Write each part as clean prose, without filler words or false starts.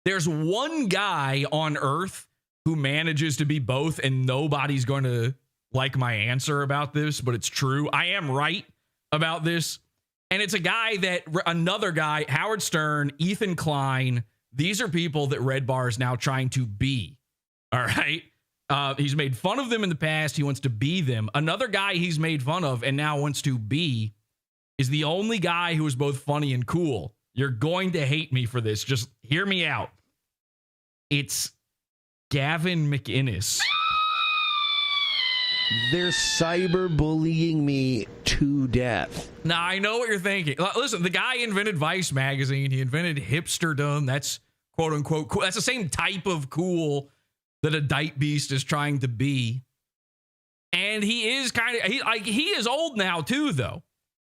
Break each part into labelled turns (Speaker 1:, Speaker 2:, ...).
Speaker 1: There's one guy on Earth who manages to be both, and nobody's going to like my answer about this, but it's true. I am right about this. And it's a guy that, another guy, Howard Stern, Ethan Klein, these are people that Red Bar is now trying to be. All right. He's made fun of them in the past. He wants to be them. Another guy he's made fun of and now wants to be is the only guy who is both funny and cool. You're going to hate me for this. Just hear me out. It's Gavin McInnes.
Speaker 2: They're cyberbullying me to death.
Speaker 1: Now, I know what you're thinking. Listen, the guy invented Vice magazine. He invented hipsterdom. That's quote unquote cool. That's the same type of cool that a dyke beast is trying to be. And he is kind of, he is old now too, though.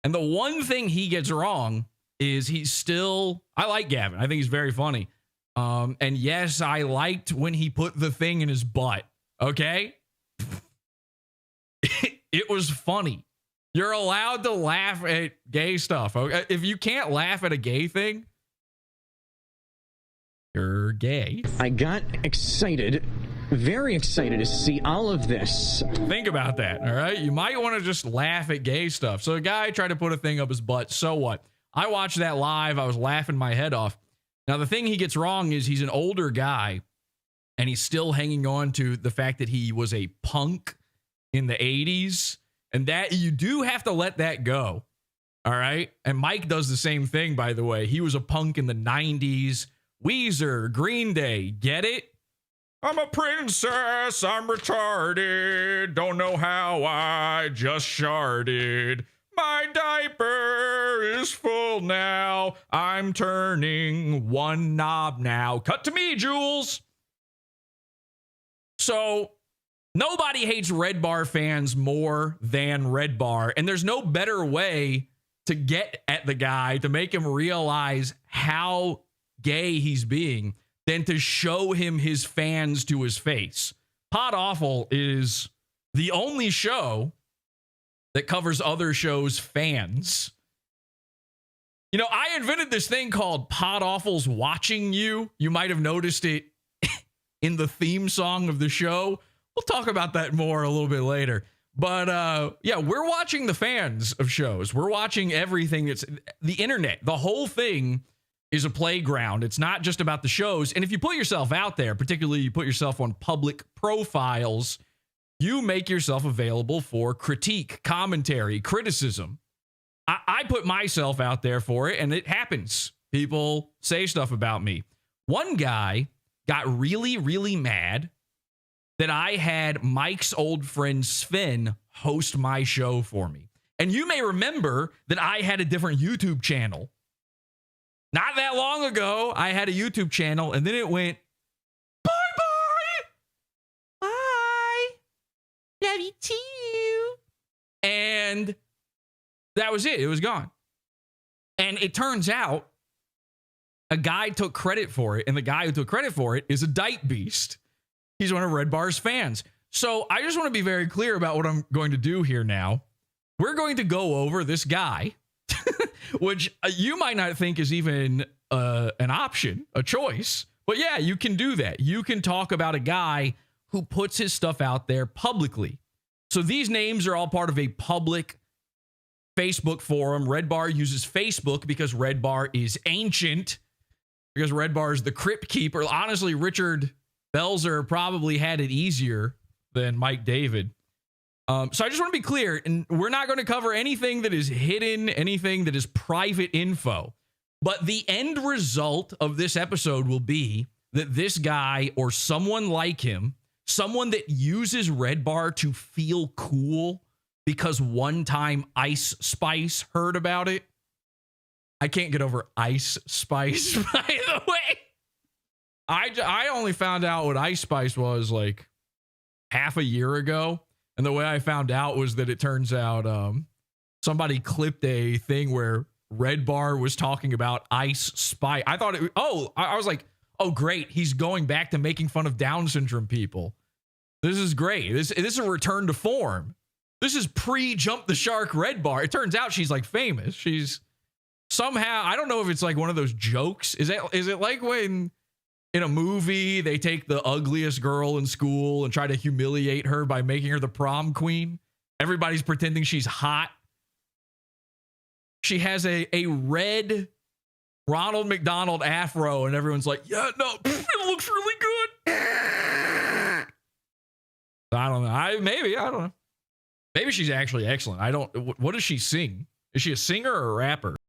Speaker 1: And the one thing he gets wrong is he's still, I like Gavin. I think he's very funny. And yes, I liked when he put the thing in his butt. Okay. It was funny. You're allowed to laugh at gay stuff. Okay? If you can't laugh at a gay thing, you're gay.
Speaker 3: I got excited, very excited to see all of this.
Speaker 1: Think about that, all right? You might want to just laugh at gay stuff. So a guy tried to put a thing up his butt. So what? I watched that live. I was laughing my head off. Now, the thing he gets wrong is he's an older guy, and he's still hanging on to the fact that he was a punk in the 80s, and that you do have to let that go. All right. And Mike does the same thing, by the way. He was a punk in the 90s. Weezer, Green Day, get it? I'm a princess, I'm retarded, don't know how I just sharded. My diaper is full now, I'm turning one knob now. Cut to me, Jules. So nobody hates Red Bar fans more than Red Bar, and there's no better way to get at the guy to make him realize how gay he's being than to show him his fans to his face. Pod Awful is the only show that covers other shows' fans. You know, I invented this thing called Pod Awful's Watching You. You might have noticed it in the theme song of the show. We'll talk about that more a little bit later. But yeah, we're watching the fans of shows. We're watching everything that's the internet. The whole thing is a playground. It's not just about the shows. And if you put yourself out there, particularly you put yourself on public profiles, you make yourself available for critique, commentary, criticism. I put myself out there for it, and it happens. People say stuff about me. One guy got really, really mad that I had Mike's old friend Sven host my show for me. And you may remember that I had a different YouTube channel. Not that long ago, I had a YouTube channel, and then it went, bye-bye. Bye. Love you too. And that was it. It was gone. And it turns out a guy took credit for it, and the guy who took credit for it is a dyke beast. He's one of Red Bar's fans. So I just want to be very clear about what I'm going to do here now. We're going to go over this guy, which you might not think is even an option, a choice. But yeah, you can do that. You can talk about a guy who puts his stuff out there publicly. So these names are all part of a public Facebook forum. Red Bar uses Facebook because Red Bar is ancient, because Red Bar is the crypt keeper. Honestly, Richard Belzer probably had it easier than Mike David. So I just want to be clear, and we're not going to cover anything that is hidden, anything that is private info. But the end result of this episode will be that this guy or someone like him, someone that uses Red Bar to feel cool because one time Ice Spice heard about it. I can't get over Ice Spice, by the way. I only found out what Ice Spice was like half a year ago. And the way I found out was that it turns out somebody clipped a thing where Red Bar was talking about Ice Spice. I thought I was like, oh, great. He's going back to making fun of Down syndrome people. This is great. This is a return to form. This is pre-Jump the Shark Red Bar. It turns out she's like famous. She's somehow, I don't know if it's like one of those jokes. Is it like when in a movie, they take the ugliest girl in school and try to humiliate her by making her the prom queen. Everybody's pretending she's hot. She has a red Ronald McDonald afro, and everyone's like, yeah, no, it looks really good. I don't know. I don't know. Maybe she's actually excellent. What does she sing? Is she a singer or a rapper?